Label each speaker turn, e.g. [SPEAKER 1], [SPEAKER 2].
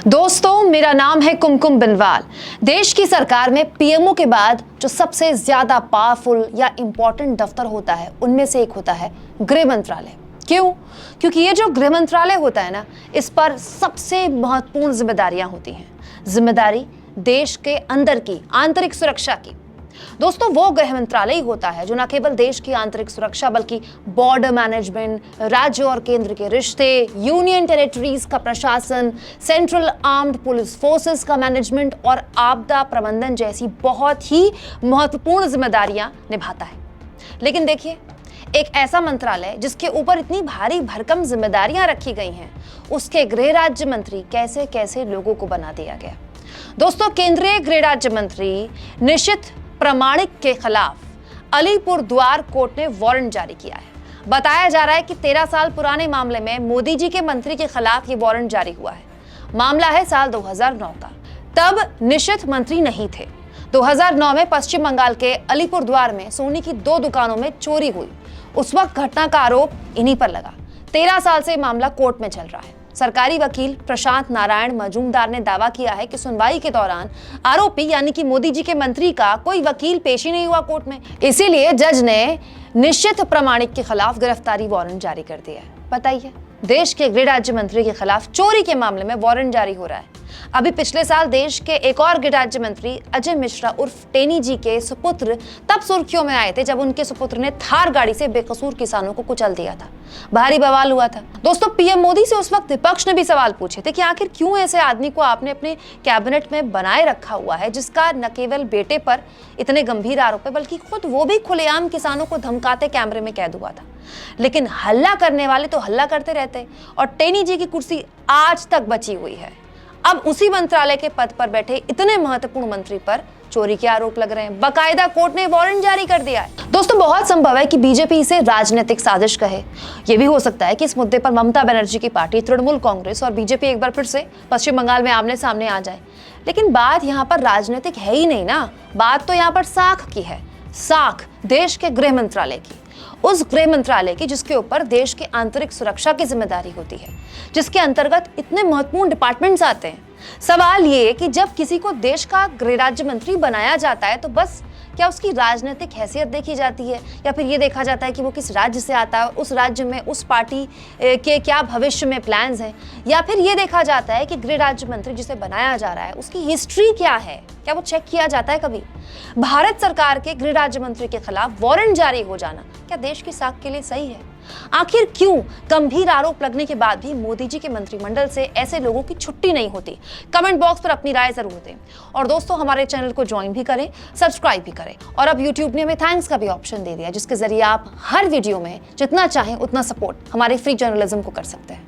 [SPEAKER 1] दोस्तों, मेरा नाम है कुमकुम बिनवाल। देश की सरकार में पीएमओ के बाद जो सबसे ज्यादा पावरफुल या इंपॉर्टेंट दफ्तर होता है उनमें से एक होता है गृह मंत्रालय। क्यों? क्योंकि ये जो गृह मंत्रालय होता है ना, इस पर सबसे महत्वपूर्ण जिम्मेदारियां होती हैं। जिम्मेदारी देश के अंदर की आंतरिक सुरक्षा की। दोस्तों, वो गृह मंत्रालय ही होता है जो न केवल देश की आंतरिक सुरक्षा बल्कि बॉर्डर मैनेजमेंट, राज्य और केंद्र के रिश्ते, यूनियन टेरिटरीज का प्रशासन, सेंट्रल आर्म्ड पुलिस फोर्सेस का मैनेजमेंट और आपदा प्रबंधन जैसी बहुत ही महत्वपूर्ण जिम्मेदारियां निभाता है। लेकिन देखिए, एक ऐसा मंत्रालय जिसके ऊपर इतनी भारी भरकम जिम्मेदारियां रखी गई हैं, उसके गृह राज्य मंत्री कैसे कैसे लोगों को बना दिया गया। दोस्तों, केंद्रीय गृह राज्य मंत्री निशित प्रामाणिक के खिलाफ अलीपुरद्वार कोर्ट ने वारंट जारी किया है। बताया जा रहा है कि 13 साल पुराने मामले में मोदी जी के मंत्री के खिलाफ ये वारंट जारी हुआ है। मामला है साल 2009 का। तब निशित मंत्री नहीं थे। 2009 में पश्चिम बंगाल के अलीपुरद्वार में सोने की 2 दुकानों में चोरी हुई। उस वक्त घटना का आरोप इन्हीं पर लगा। 13 साल से मामला कोर्ट में चल रहा है। सरकारी वकील प्रशांत नारायण मजूमदार ने दावा किया है कि सुनवाई के दौरान आरोपी यानी कि मोदी जी के मंत्री का कोई वकील पेश ही नहीं हुआ कोर्ट में। इसीलिए जज ने निशित प्रामाणिक के खिलाफ गिरफ्तारी वारंट जारी कर दिया है। बताइए, देश के गृह राज्य मंत्री के खिलाफ चोरी के मामले में वारंट जारी हो रहा है। अभी पिछले साल देश के एक और गृह राज्य मंत्री अजय मिश्रा उर्फ टेनी जी के सुपुत्र तब सुर्खियों में आए थे जब उनके सुपुत्र ने थार गाड़ी से बेकसूर किसानों को कुचल दिया था। भारी बवाल हुआ था। दोस्तों, पीएम मोदी से उस वक्त विपक्ष ने भी सवाल पूछे थे कि आखिर क्यों ऐसे आदमी को आपने अपने कैबिनेट में बनाए रखा हुआ है जिसका न केवल बेटे पर इतने गंभीर आरोप है बल्कि खुद वो भी खुलेआम किसानों को धमकाते कैमरे में कैद हुआ था। लेकिन हल्ला करने वाले तो हल्ला करते रहते और टेनी जी की कुर्सी आज तक बची हुई है। अब उसी मंत्रालय के पद पर बैठे इतने महत्वपूर्ण मंत्री पर चोरी के आरोप लग रहे हैं। बाकायदा कोर्ट ने वारंट जारी कर दिया है। दोस्तों, बहुत संभव है कि बीजेपी इसे राजनीतिक साजिश कहे। यह भी हो सकता है कि इस मुद्दे पर ममता बनर्जी की पार्टी तृणमूल कांग्रेस और बीजेपी एक बार फिर से पश्चिम बंगाल में आमने सामने आ जाए। लेकिन बात यहाँ पर राजनीतिक है ही नहीं ना, बात तो यहाँ पर साख की है। साख देश के गृह मंत्रालय की, उस गृह मंत्रालय की जिसके ऊपर देश की आंतरिक सुरक्षा की जिम्मेदारी होती है, जिसके अंतर्गत इतने महत्वपूर्ण डिपार्टमेंट्स आते हैं। सवाल ये है कि जब किसी को देश का गृह राज्य मंत्री बनाया जाता है तो बस क्या उसकी राजनीतिक हैसियत देखी जाती है या फिर ये देखा जाता है कि वो किस राज्य से आता है, उस राज्य में उस पार्टी के क्या भविष्य में प्लान्स हैं, या फिर ये देखा जाता है कि गृह राज्य मंत्री जिसे बनाया जा रहा है उसकी हिस्ट्री क्या है, क्या वो चेक किया जाता है कभी? भारत सरकार के गृह राज्य मंत्री के खिलाफ वारंट जारी हो जाना क्या देश की साख के लिए सही है? आखिर क्यों गंभीर आरोप लगने के बाद भी मोदी जी के मंत्रिमंडल से ऐसे लोगों की छुट्टी नहीं होती? कमेंट बॉक्स पर अपनी राय जरूर दें। और दोस्तों, हमारे चैनल को ज्वाइन भी करें, सब्सक्राइब भी करें। और अब यूट्यूब ने हमें थैंक्स का भी ऑप्शन दे दिया, जिसके जरिए आप हर वीडियो में जितना चाहें उतना सपोर्ट हमारे फ्री जर्नलिज्म को कर सकते हैं।